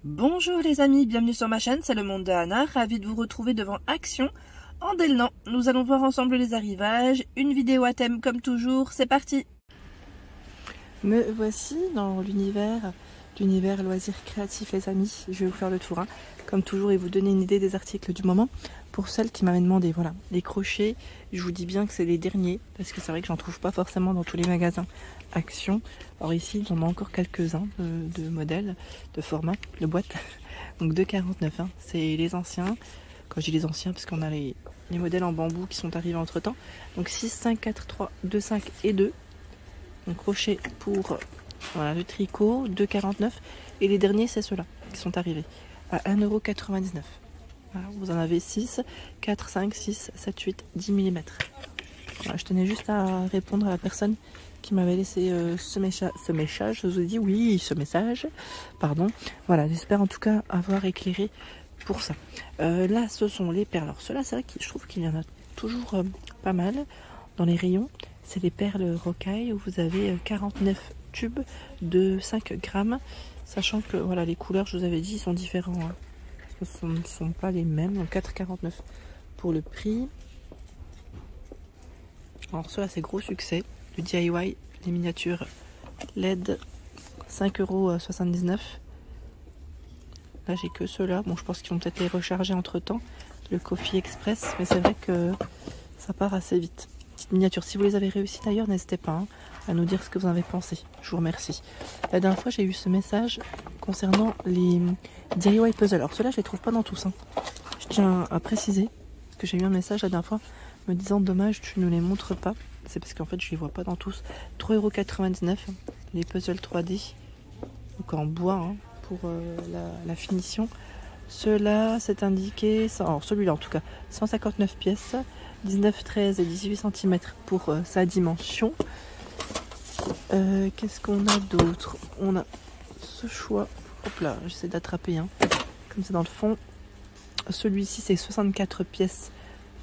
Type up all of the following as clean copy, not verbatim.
Bonjour les amis, bienvenue sur ma chaîne, c'est le monde de Anna, ravi de vous retrouver devant Action en Delnan. Nous allons voir ensemble les arrivages, une vidéo à thème comme toujours, c'est parti. Me voici dans l'univers loisirs créatifs les amis, je vais vous faire le tour, comme toujours, et vous donner une idée des articles du moment. Pour celles qui m'avaient demandé, voilà, les crochets, je vous dis bien que c'est les derniers, parce que c'est vrai que j'en trouve pas forcément dans tous les magasins Action. Alors ici, on a encore quelques-uns de modèles, de format, de boîtes, donc 2,49, c'est les anciens. Quand je dis les anciens, parce qu'on a les modèles en bambou qui sont arrivés entre temps. Donc 6, 5, 4, 3, 2, 5 et 2. Donc crochet pour voilà, le tricot, 2,49. Et les derniers, c'est ceux-là qui sont arrivés à 1,99 €. Voilà, vous en avez 6, 4, 5, 6, 7, 8, 10 mm. Voilà, je tenais juste à répondre à la personne qui m'avait laissé ce message. Je vous ai dit oui, ce message. Pardon. Voilà, j'espère en tout cas avoir éclairé pour ça. Là, ce sont les perles. Alors, ceux-là, c'est vrai que je trouve qu'il y en a toujours pas mal dans les rayons. C'est les perles rocaille où vous avez 49 tubes de 5 grammes. Sachant que voilà, les couleurs, je vous avais dit, sont différents. Ce ne sont pas les mêmes. Donc 4,49 pour le prix. Alors, ceux-là, c'est gros succès. Le DIY, les miniatures LED, 5,79 €. Là, j'ai que ceux-là. Bon, je pense qu'ils vont peut-être les recharger entre temps. Le Coffee Express, mais c'est vrai que ça part assez vite. Petite miniature. Si vous les avez réussi d'ailleurs, n'hésitez pas à nous dire ce que vous en avez pensé. Je vous remercie. La dernière fois, j'ai eu ce message concernant les DIY puzzles. Alors, ceux-là, je les trouve pas dans tous. Je tiens à préciser que j'ai eu un message la dernière fois me disant dommage, tu ne les montres pas. C'est parce qu'en fait, je les vois pas dans tous. 3,99 €. Les puzzles 3D. Donc en bois, pour la finition. Ceux-là, c'est indiqué, alors celui-là en tout cas, 159 pièces, 19, 13 et 18 cm pour sa dimension. Qu'est-ce qu'on a d'autre? On a ce choix, hop là, j'essaie d'attraper comme c'est dans le fond. Celui-ci, c'est 64 pièces,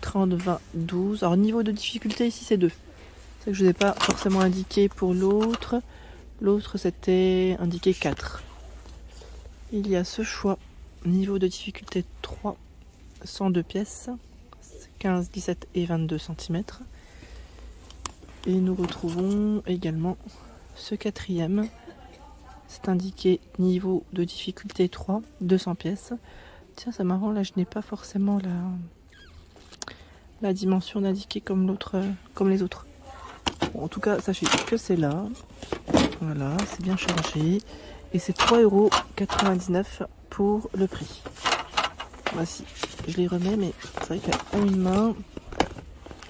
30, 20, 12. Alors niveau de difficulté, ici c'est 2. C'est que je ne vous ai pas forcément indiqué pour l'autre. L'autre, c'était indiqué 4. Il y a ce choix. Niveau de difficulté 3. 102 pièces. 15, 17 et 22 cm. Et nous retrouvons également ce quatrième. C'est indiqué niveau de difficulté 3. 200 pièces. Tiens, c'est marrant. Là, je n'ai pas forcément la dimension indiquée comme les autres. Bon, en tout cas, sachez que c'est là. Voilà, c'est bien chargé. Et c'est 3,99 € pour le prix. Voici, je les remets, mais c'est vrai qu'à une main,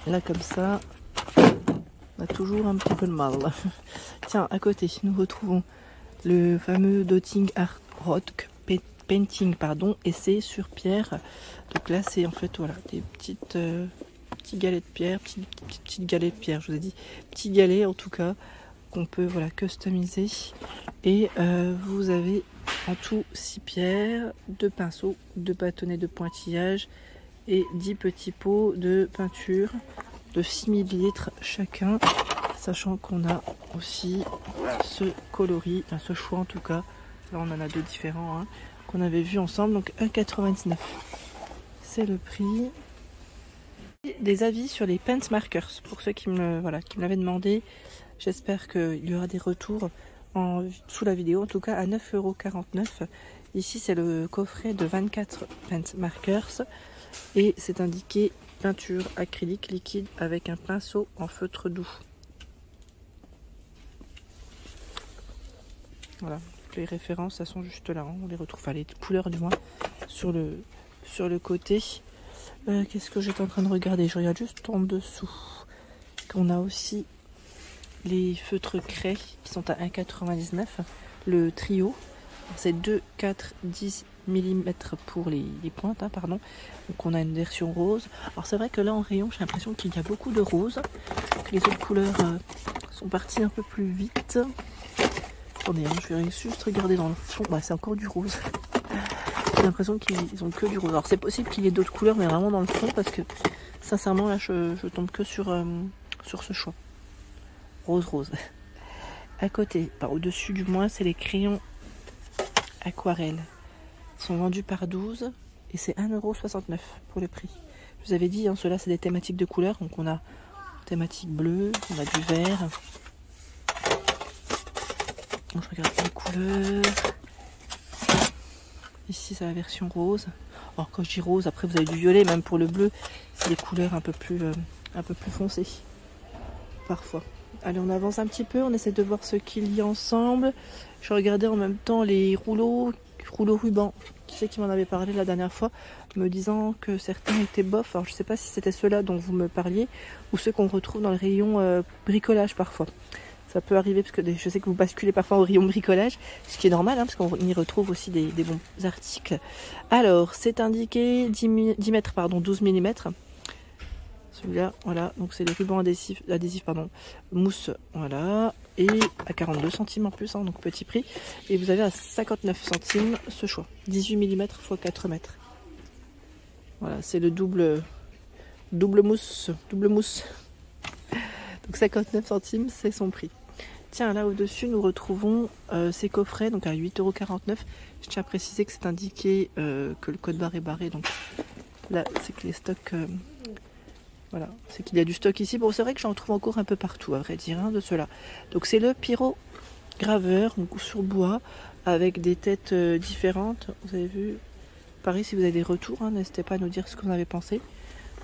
là comme ça, on a toujours un petit peu de mal. Tiens, à côté, nous retrouvons le fameux Dotting Art Rock Painting, et c'est sur pierre. Donc là, c'est en fait voilà des petites galets de pierre, petites galets de pierre, je vous ai dit, petits galets en tout cas, qu'on peut voilà customiser. Et vous avez en tout 6 pierres, 2 pinceaux, 2 bâtonnets de pointillage et 10 petits pots de peinture de 6 ml chacun, sachant qu'on a aussi ce coloris, ce choix en tout cas. Là on en a 2 différents qu'on avait vu ensemble, donc 1,99 €. C'est le prix. Des avis sur les pen markers pour ceux qui me l'avaient demandé. J'espère qu'il y aura des retours sous la vidéo, en tout cas à 9,49 €. Ici c'est le coffret de 24 pen markers et c'est indiqué peinture acrylique liquide avec un pinceau en feutre doux. Voilà, les références elles sont juste là, on les retrouve, enfin les couleurs du moins sur le côté. Qu'est-ce que j'étais en train de regarder? Je regarde juste en dessous. On a aussi les feutres craie qui sont à 1,99 €. Le trio, c'est 2, 4, 10 mm pour les pointes, pardon. Donc on a une version rose. Alors c'est vrai que là en rayon, j'ai l'impression qu'il y a beaucoup de rose, que les autres couleurs sont parties un peu plus vite. Attendez, je vais juste regarder dans le fond. Bah, c'est encore du rose. J'ai l'impression qu'ils ont que du rose. Alors c'est possible qu'il y ait d'autres couleurs, mais vraiment dans le fond, parce que sincèrement là je tombe que sur ce choix. Rose. À côté, au-dessus du moins, c'est les crayons aquarelle. sont vendus par 12 et c'est 1,69 € pour le prix. Je vous avais dit, hein, ceux-là c'est des thématiques de couleurs, donc on a thématique bleue, on a du vert. Donc, je regarde les couleurs. Ici c'est la version rose. Alors quand je dis rose, après vous avez du violet, même pour le bleu, c'est des couleurs un peu plus foncées parfois. Allez, on avance un petit peu, on essaie de voir ce qu'il y a ensemble. Je regardais en même temps les rouleaux ruban. Qui c'est qui m'en avait parlé la dernière fois, me disant que certains étaient bof. Alors je sais pas si c'était ceux-là dont vous me parliez ou ceux qu'on retrouve dans le rayon bricolage parfois. Ça peut arriver parce que je sais que vous basculez parfois au rayon bricolage, ce qui est normal hein, parce qu'on y retrouve aussi des bons articles. Alors c'est indiqué 10 mètres, pardon, 12 mm. Celui-là, voilà, donc c'est les rubans adhésifs, mousse, voilà, et à 42 centimes en plus, hein, donc petit prix. Et vous avez à 59 centimes ce choix, 18 mm x 4 mètres. Voilà, c'est le double mousse. Donc 59 centimes, c'est son prix. Tiens, là au-dessus, nous retrouvons ces coffrets, donc à 8,49 €. Je tiens à préciser que c'est indiqué que le code barre est barré, donc là, c'est que les stocks... voilà, c'est qu'il y a du stock ici. Bon, c'est vrai que j'en trouve encore un peu partout, à vrai dire, hein, de cela. Donc c'est le pyrograveur, donc sur bois, avec des têtes différentes. Vous avez vu, pareil, si vous avez des retours, hein, n'hésitez pas à nous dire ce que vous en avez pensé.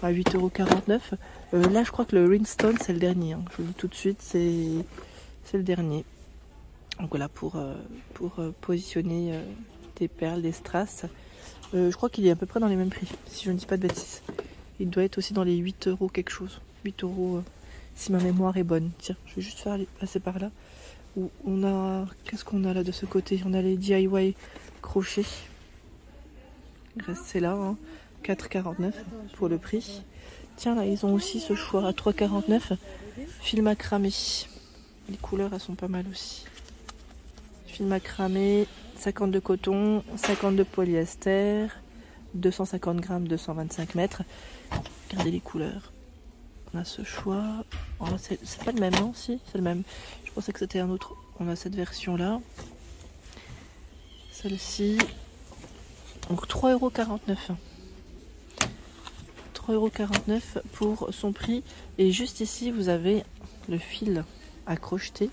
À 8,49 €. Là, je crois que le Rhinestone, c'est le dernier. Hein. Je vous le dis tout de suite, c'est le dernier. Donc voilà, pour positionner des perles, des strass. Je crois qu'il est à peu près dans les mêmes prix, si je ne dis pas de bêtises. Il doit être aussi dans les 8 € quelque chose. 8 € si ma mémoire est bonne. Tiens, je vais juste faire passer par là. Où on a... Qu'est-ce qu'on a là de ce côté? On a les DIY crochets. C'est là, hein. 4,49 € pour le prix. Tiens, là, ils ont aussi ce choix à 3,49 €. Fil macramé. Les couleurs, elles sont pas mal aussi. Fil macramé, 50 de coton, 50 de polyester. 250 grammes, 225 mètres. Regardez les couleurs. On a ce choix. Oh, c'est pas le même, non? Si, c'est le même. Je pensais que c'était un autre. On a cette version-là. Celle-ci. Donc 3,49 €. 3,49 € pour son prix. Et juste ici, vous avez le fil à crocheter.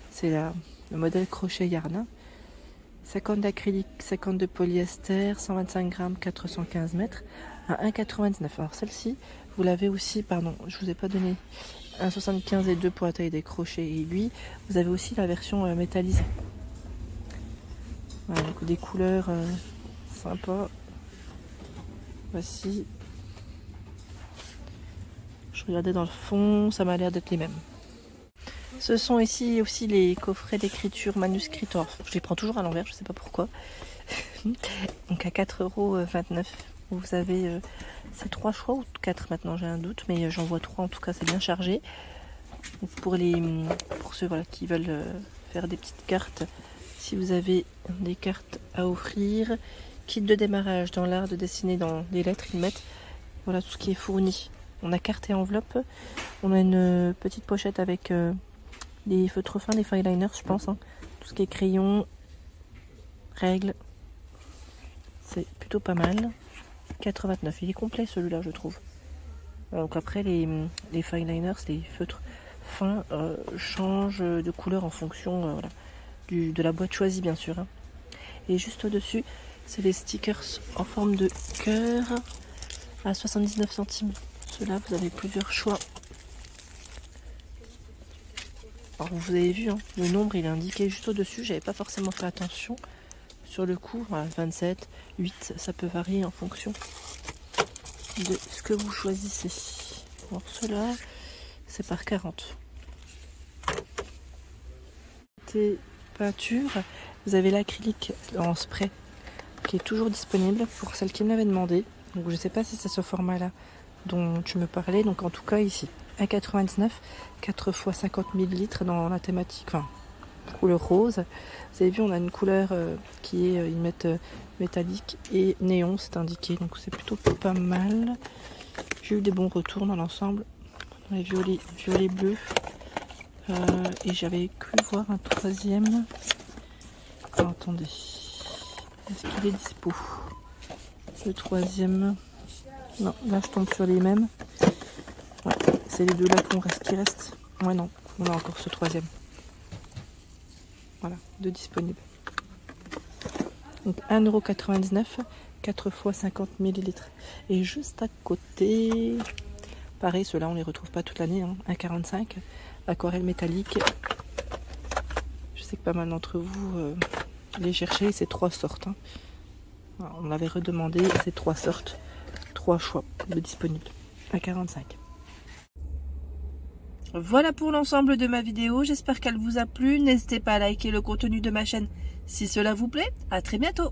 C'est le modèle crochet Yarn. 50 d'acrylique, 50 de polyester, 125 grammes, 415 mètres à 1,99 €. Alors celle-ci, vous l'avez aussi, pardon, je vous ai pas donné 1,75 et 2 pour la taille des crochets et lui. Vous avez aussi la version métallisée. Voilà, donc des couleurs sympas. Voici. Je regardais dans le fond, ça m'a l'air d'être les mêmes. Ce sont ici aussi les coffrets d'écriture manuscrite. Je les prends toujours à l'envers, je ne sais pas pourquoi. Donc à 4,29 €, vous avez ces 3 choix, ou 4 maintenant, j'ai un doute, mais j'en vois 3 en tout cas, c'est bien chargé. Donc pour ceux voilà, qui veulent faire des petites cartes, si vous avez des cartes à offrir, kit de démarrage dans l'art de dessiner dans les lettres, ils mettent voilà tout ce qui est fourni. On a carte et enveloppe, on a une petite pochette avec... des feutres fins, des fineliners, je pense. Hein. Tout ce qui est crayon, règles. C'est plutôt pas mal. 4,29 €. Il est complet celui-là, je trouve. Donc après, les fineliners, les feutres fins, changent de couleur en fonction voilà, de la boîte choisie, bien sûr. Hein. Et juste au-dessus, c'est les stickers en forme de cœur à 79 centimes. Ceux-là, vous avez plusieurs choix. Alors vous avez vu, hein, le nombre il est indiqué juste au-dessus, j'avais pas forcément fait attention sur le coup, voilà, 27, 8, ça peut varier en fonction de ce que vous choisissez. Alors ceux-là, c'est par 40. Côté peinture, vous avez l'acrylique en spray qui est toujours disponible pour celles qui me l'avaient demandé. Donc je sais pas si c'est ce format-là dont tu me parlais, donc en tout cas ici. 1,99 €, 4 x 50 ml dans la thématique, enfin, couleur rose. Vous avez vu, on a une couleur qui est, ils mettent métallique et néon, c'est indiqué, donc c'est plutôt pas mal. J'ai eu des bons retours dans l'ensemble, dans les violets bleus. Et j'avais cru voir un troisième. Alors, attendez. Est-ce qu'il est dispo? Le troisième. Non, là je tombe sur les mêmes. Ouais, c'est les deux là qui restent. Ouais, non, on a encore ce troisième. Voilà, deux disponibles. Donc 1,99 €, 4 fois 50 ml. Et juste à côté, pareil, ceux-là on les retrouve pas toute l'année, hein, 1,45 €, aquarelle métallique. Je sais que pas mal d'entre vous les cherchez, c'est 3 sortes. Hein. Alors, on l'avait redemandé, c'est 3 sortes, 3 choix de disponibles, 1,45 €. Voilà pour l'ensemble de ma vidéo, j'espère qu'elle vous a plu. N'hésitez pas à liker le contenu de ma chaîne si cela vous plaît. À très bientôt.